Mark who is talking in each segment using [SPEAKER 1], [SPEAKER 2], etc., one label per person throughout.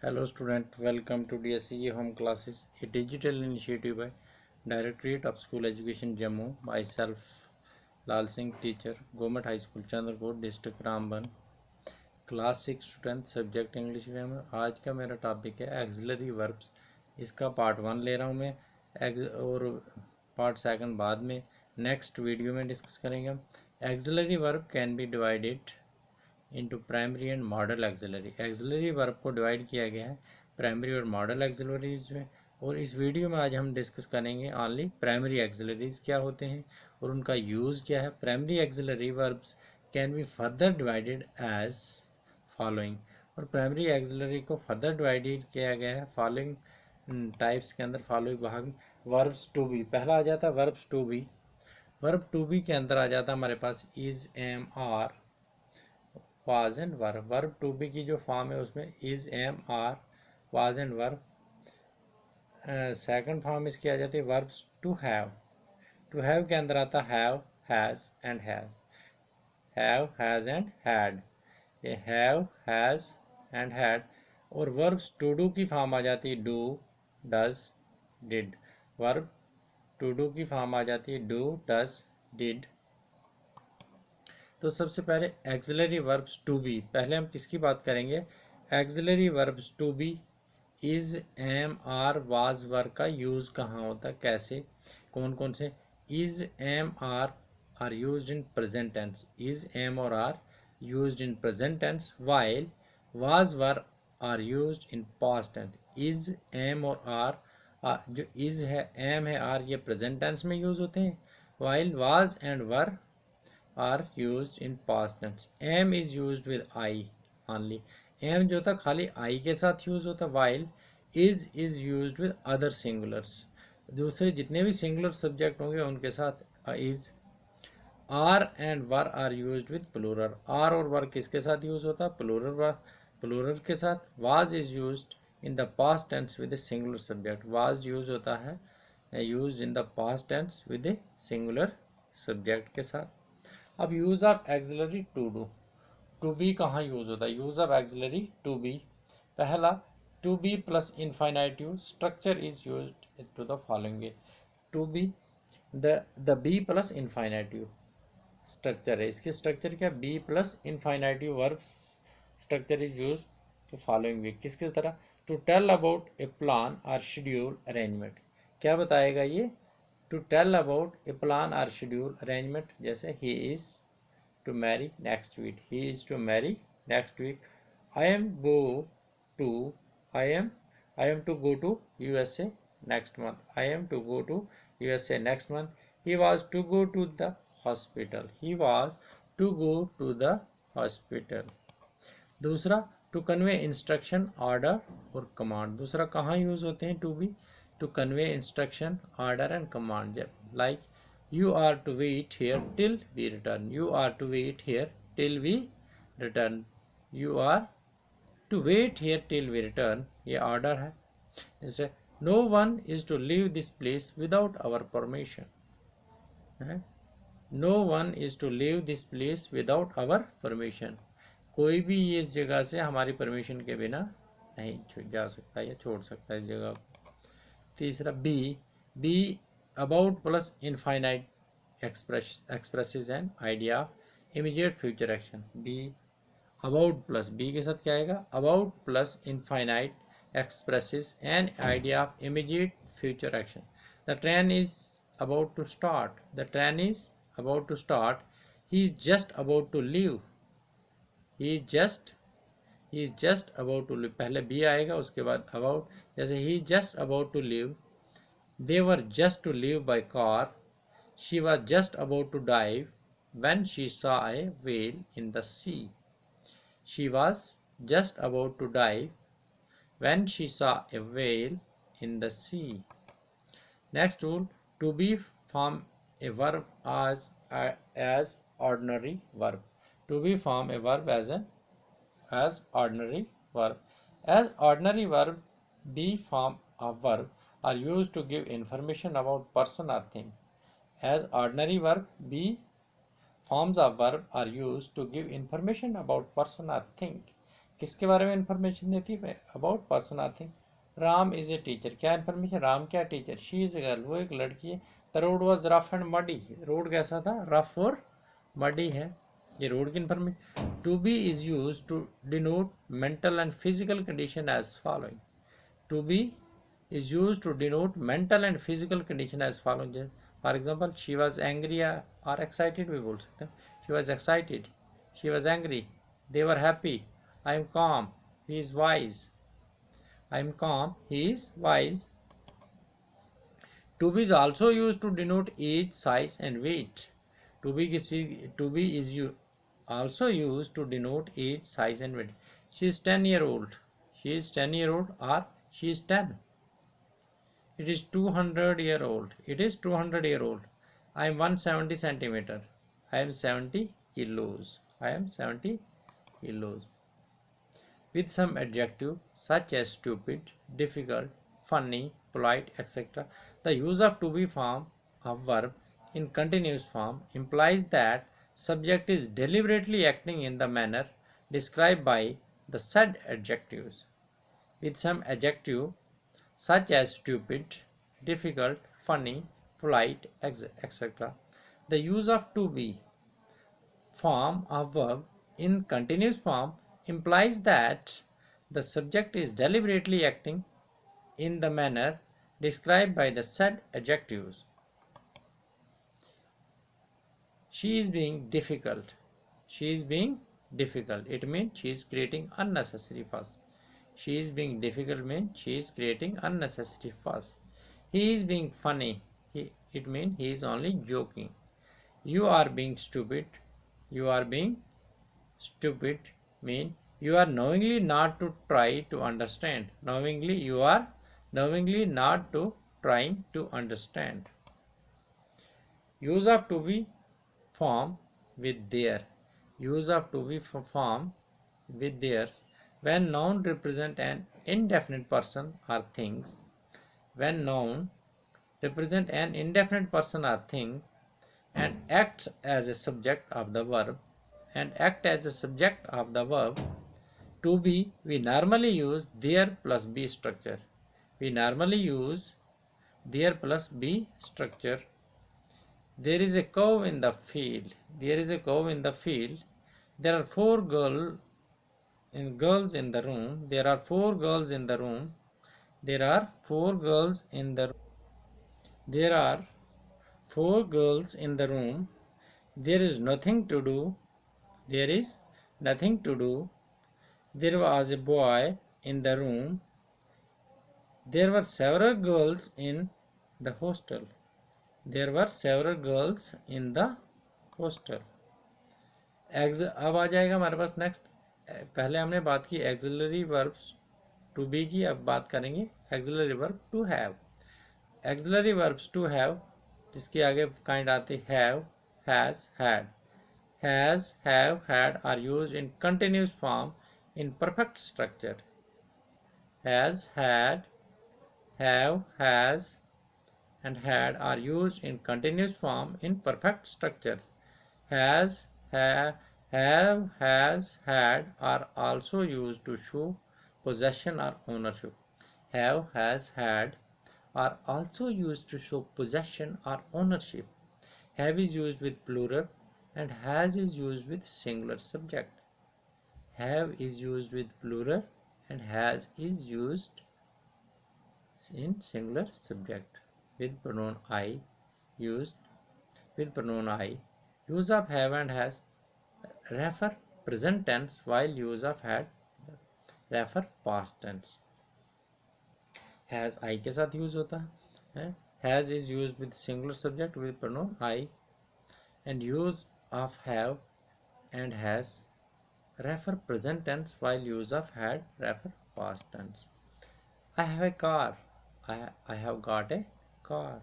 [SPEAKER 1] Hello student, welcome to DSCE Home Classes, a digital initiative by Directorate of School Education Jammu. Myself, Lal Singh, teacher, Government High School, Chandrakot, District Ramban, class 6 student, subject English grammar. आज का मेरा topic है axillary verbs. इसका part 1 ले रहा हूँ मैं और पार्ट 2 बाद में नेक्स्ट वीडियो में डिस्कस करेंगे हम। Axillary verb can be divided into primary and model axillary. Axillary verb को डिवाइड किया गया है प्राइमरी और मॉडल एक्सिलरीज में, और इस वीडियो में आज हम डिस्कस करेंगे ओनली प्राइमरी एक्सिलरीज क्या होते हैं और उनका यूज़ क्या है। Primary auxiliary verbs can be further divided as following, और प्राइमरी एक्सिलरी को फर्दर डिवाइडेड किया गया है फॉलोइंग टाइप्स के अंदर। फॉलोइंग भाग में वर्ब्स टू बी पहला आ जाता है। Verbs to be, verb to be के अंदर आ जाता है हमारे पास is, am, are, was and verb. Verb to be की जो फॉर्म है उसमें is, am, are, was and verb. Second form इसकी आ जाती है verbs to have. To have के अंदर आता है have, has and has. Have, has and had, ये हैव, हैज एंड हैड। और वर्ब्स टू डू की फॉर्म आ जाती है do, does, did. Verb to do की फॉर्म आ जाती है डू, डज, डिड। तो सबसे पहले एक्सिलरी वर्ब्स टू बी, पहले हम किसकी बात करेंगे? Auxiliary verbs to be is, am, are, was, verb का यूज़ कहाँ होता है, कैसे, कौन कौन से? Is, am, are used in present tense. Is, am और are used in present tense, while was, verb are used in past tense. Is, am और आर, जो इज है, एम है, आर, ये प्रेजेंट टेंस में यूज होते हैं, while was and verb are used in past tense. am is used with I only. am जो था खाली I के साथ यूज होता, while is used with other singulars. दूसरे जितने भी सिंगुलर सब्जेक्ट होंगे उनके साथ is. are and were are used with plural. are और were किसके साथ यूज होता? प्लूरल के साथ. was is used in the past tense with a singular subject. was use होता है used in the past tense with a singular subject के साथ। अब use of auxiliary to do, to be कहाँ use होता है? Use of auxiliary to be, पहला to be plus infinitive structure is used to the following way. To be, the be plus infinitive structure है, इसकी structure क्या? Be plus infinitive verb structure is use to following way. किसकी तरह? To tell about a plan और schedule arrangement, क्या बताएगा ये? To tell about a plan और शेड्यूल अरेंजमेंट, जैसे he is to marry next week, he is to marry next week. I am go to, I am to go to USA next month, I am to go to USA next month. He was to go to the hospital, he was to go to the hospital. दूसरा to convey instruction, order और command. दूसरा कहाँ use होते हैं to be? To convey instruction, order and command, like you are to wait here till we return, you are to wait here till we return, you are to wait here till we return, ये order है। जैसे no one is to leave this place without our permission, no one is to leave this place without our permission, कोई भी इस जगह से हमारी permission के बिना नहीं जा सकता या छोड़ सकता है इस जगह को। तीसरा be, be about plus infinite expresses an idea of immediate future action. B about plus, B के साथ क्या आएगा? about plus infinite expresses an idea of immediate future action. The train is about to start, the train is about to start, he is just about to leave, he is just about to leave, पहले B आएगा उसके बाद about, जैसे he is just about to leave, they were just to leave by car, she was just about to dive when she saw a whale in the sea, she was just about to dive when she saw a whale in the sea. Next rule, to be form a verb as ordinary verb. To be form a verb as ordinary verb. As ordinary verb, be form of verb are used to give information about person or thing. As ordinary verb, be forms of verb are used to give information about person or thing. किसके बारे में information देती है? About person are thing. Ram is a teacher, क्या information? Ram क्या teacher? She is a girl, वो एक लड़की है। The road was rough and muddy, road कैसा था? रफ और मडी है। ये रोड की information. To be is use to denote mental and physical condition as following. To be is used to denote mental and physical condition as following. For example, she was angry or excited भी बोल सकते हैं. She was excited, she was angry, they were happy. I am calm, he is wise. I am calm, he is wise. To be is also used to denote age, size and weight. To be is also used to denote age, size and weight. She is 10-year-old, she is 10-year-old or she is 10. It is 200-year-old. It is 200-year-old. I am 170 centimeter. I am 70 kilos. I am 70 kilos. With some adjective such as stupid, difficult, funny, polite, etc. The use of to be form of verb in continuous form implies that subject is deliberately acting in the manner described by the said adjectives. With some adjective such as stupid, difficult, funny, polite, etc. The use of to be form of verb in continuous form implies that the subject is deliberately acting in the manner described by the said adjectives. She is being difficult. She is being difficult. It means she is creating unnecessary fuss. She is being difficult means she is creating unnecessary fuss. He is being funny. It means he is only joking. You are being stupid. You are being stupid mean you are knowingly not to try to understand. Knowingly you are knowingly not to trying to understand. Use of to be form with their. Use of to be form with theirs. When noun represent an indefinite person or things. When noun represent an indefinite person or thing and acts as a subject of the verb to be, we normally use their plus be structure. We normally use their plus be structure. There is a cow in the field. There is a cow in the field. There are four girls in the room. There are four girls in the room. There are four girls in the room. There are four girls in the room. There is nothing to do. There is nothing to do. There was a boy in the room. There were several girls in the hostel. There were several girls in the hostel. अब आ जाएगा हमारे पास next. पहले हमने बात की axillary verbs to be की, अब बात करेंगे auxiliary verb to have. Auxiliary verbs to have जिसके आगे काइंड आते have, has, had. Has, have, had are used in continuous form in perfect structure. Has, had, have, has and had are used in continuous form in perfect structures. Has, have, has, had are also used to show possession or ownership. Have, has, had are also used to show possession or ownership. Have is used with plural and has is used with singular subject. Have is used with plural and has is used in singular subject with pronoun I. Used with pronoun I. Use of have and has refer present tense while use of had refer past tense. Has I के साथ use होता है. Has is used with singular subject with pronoun I and use of have and has refer present tense while use of had refer past tense. I have a car. I have got a car.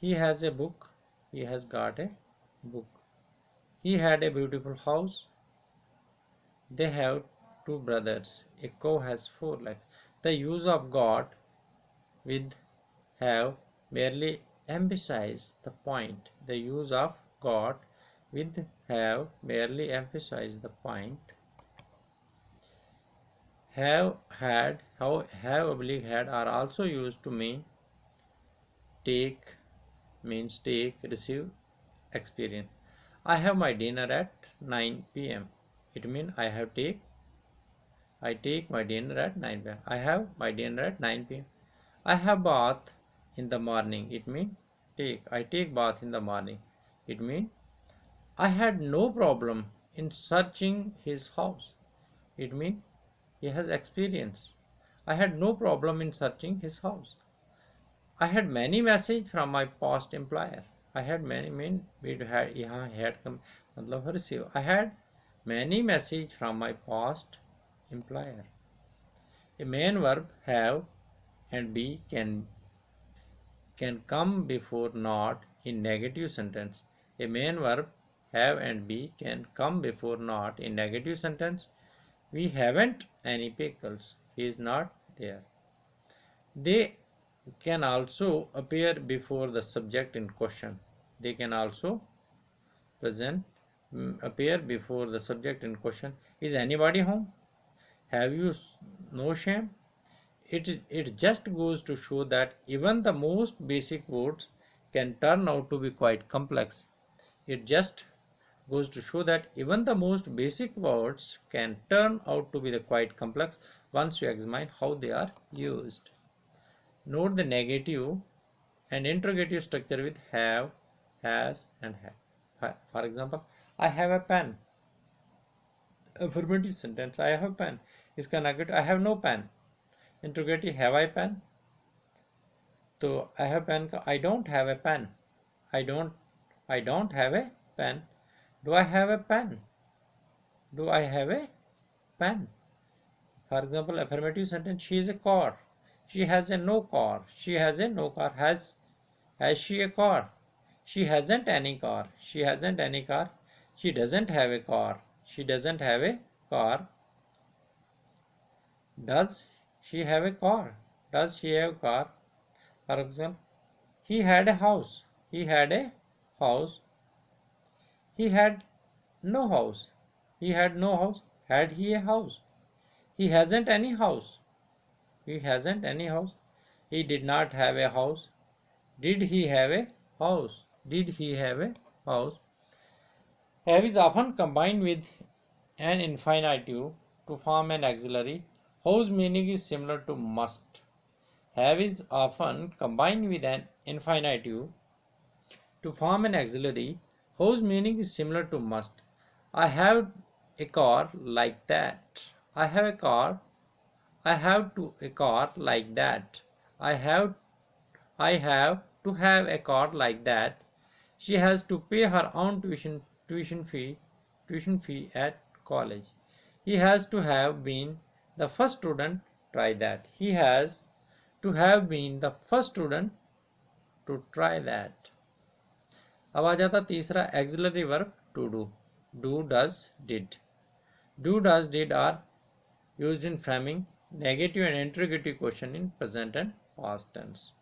[SPEAKER 1] He has a book. He has got a book. He had a beautiful house. They have two brothers. A cow has four legs. The use of got with have merely emphasize the point. The use of got with have merely emphasize the point. Have, had, how, have oblique had are also used to mean take, means take, receive, experience. I have my dinner at 9 p.m. It means I take my dinner at 9 p.m. I have my dinner at 9 p.m. I have bath in the morning. It means I take bath in the morning. It means I had no problem in searching his house. It means he has experience. I had no problem in searching his house. I had many message from my past employer. I had many mean we had यहाँ had come मतलब receive. I had many message from my past employer. A main verb have and be can come before not in negative sentence. A main verb have and be can come before not in negative sentence. We haven't any pickles. He is not there. They can also appear before the subject in question. They can also present appear before the subject in question. Is anybody home? Have you no shame? It just goes to show that even the most basic words can turn out to be quite complex. It just goes to show that even the most basic words can turn out to be the quite complex once you examine how they are used. Note the negative and interrogative structure with have, has, and have. For example, I have a pen. Affirmative sentence, I have a pen. इसका negative, I have no pen. Interrogative, have I pen? तो I have pen का I don't have a pen. I don't have a pen. Do I have a pen? Do I have a pen? For example, affirmative sentence, she is a car. She has a no car. She has a no car. Has she a car? She hasn't any car. She hasn't any car. She doesn't have a car. She doesn't have a car. Does she have a car? Does she have a car? For example, he had a house. He had a house. He had no house. He had no house. Had he a house? He hasn't any house. He hasn't any house. He did not have a house. Did he have a house? Did he have a house? Have is often combined with an infinitive to form an auxiliary whose meaning is similar to must. Have is often combined with an infinitive to form an auxiliary whose meaning is similar to must. I have a car like that. I have a car. I have to a car like that. I have to have a car like that. She has to pay her own tuition fee at college. He has to have been the first student. Try that. He has to have been the first student to try that. अब आ जाता तीसरा auxiliary verb to do. Do, does, did. Do, does, did are used in framing negative and interrogative question in present and past tense.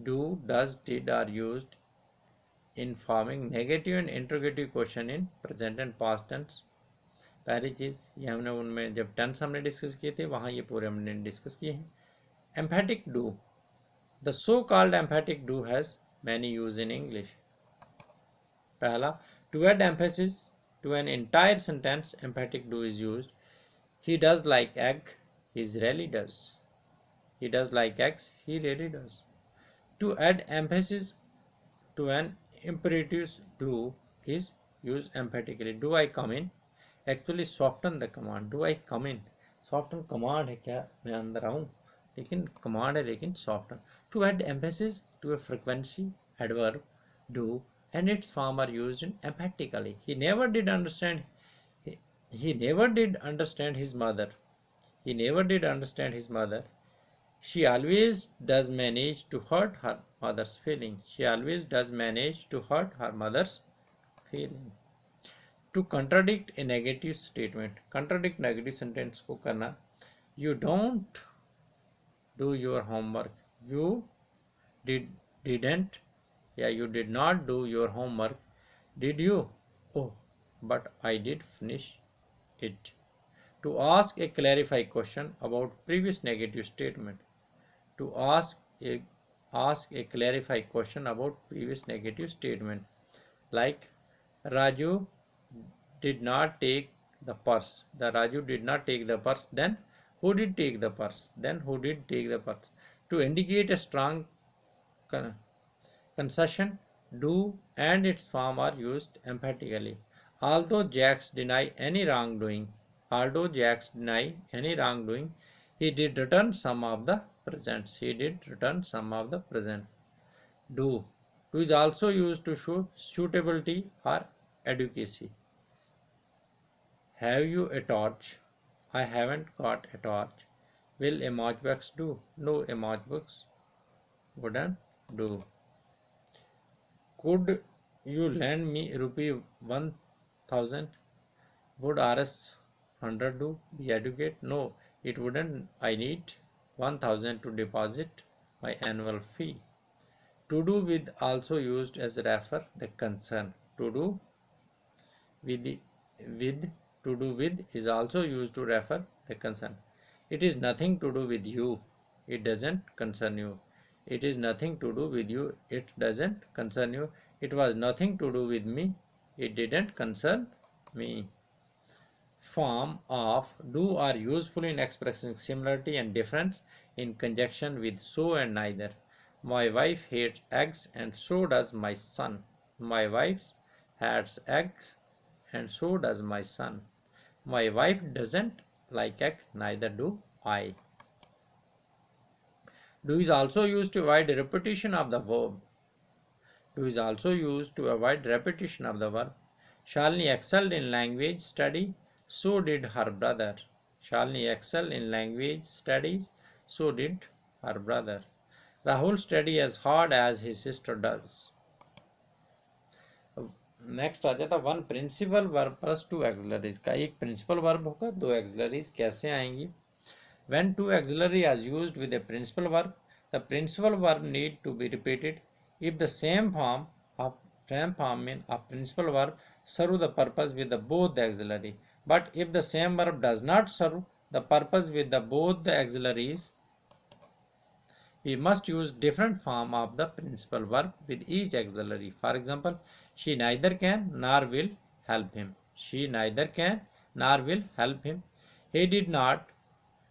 [SPEAKER 1] Do, does, did are used in forming negative and interrogative question in present and past tense. पहली चीज़ ये हमने उनमें जब tense हमने discuss किए थे वहाँ ये पूरे हमने डिस्कस किए हैं. Emphatic do. The so-called emphatic do has many use in English. पहला, to add emphasis to an entire sentence, emphatic do is used. He does like egg. He really does. He does like eggs. He really does. To add emphasis to an imperative do is used emphatically. Do I come in? Actually soften the command. Do I come in? Soften command है क्या मैं अंदर आऊँ लेकिन command है लेकिन soften. To add emphasis to a frequency adverb do and its form are used in emphatically. He never did understand. He never did understand his mother. He never did understand his mother. She always does manage to hurt her mother's feeling. She always does manage to hurt her mother's feeling. To contradict a negative statement. Contradict negative sentence को करना. You don't do your homework. You didn't. Yeah, you did not do your homework. Did you? Oh, but I did finish it. To ask a clarify question about previous negative statement. To ask a clarify question about previous negative statement. Like Raju did not take the purse. The Raju did not take the purse. Then who did take the purse? Then who did take the purse? To indicate a strong concession, do and its form are used emphatically. Although Jacks deny any wrongdoing, although Jacks deny any wrongdoing, he did return some of the presents. He did return some of the present. Do. Do is also used to show suitability or adequacy. Have you a torch? I haven't got a torch. Will a matchbox do? No, a matchbox wouldn't do. Could you lend me rupee 1000? Would Rs 100 do? Be adequate? No, it wouldn't. I need 1000 to deposit my annual fee. To do with also used as refer the concern. To do with to do with is also used to refer the concern. It is nothing to do with you. It doesn't concern you. It is nothing to do with you. It doesn't concern you. It was nothing to do with me. It didn't concern me. Form of do are useful in expressing similarity and difference in conjunction with so and neither. My wife hates eggs and so does my son. My wife hates eggs and so does my son. My wife doesn't like egg, neither do I. Do is also used to avoid repetition of the verb. Do is also used to avoid repetition of the verb. Shalini excelled in language study, so did her brother. Shalini excelled in language studies, so did her brother. Rahul studied as hard as his sister does. Next आ जाता one principal verb plus two auxiliaries का. एक principal verb होगा, दो auxiliaries कैसे आएंगी. When two auxiliary are used with a principal verb, the principal verb need to be repeated if the same form mean a principal verb serve the purpose with the both the auxiliary. But if the same verb does not serve the purpose with the both the auxiliaries, we must use different form of the principal verb with each auxiliary. For example, she neither can nor will help him. She neither can nor will help him. He did not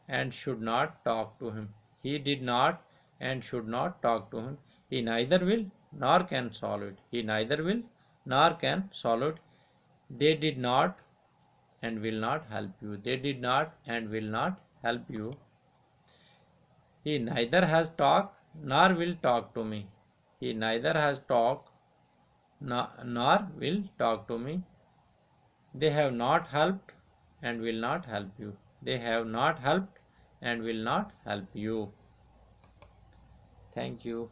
[SPEAKER 1] and should not talk to him. He did not and should not talk to him. He neither will nor can solve it. He neither will nor can solve it. They did not and will not help you. They did not and will not help you. He neither has talked nor will talk to me. He neither has talked nor will talk to me. They have not helped and will not help you. They have not helped and will not help you. Thank you.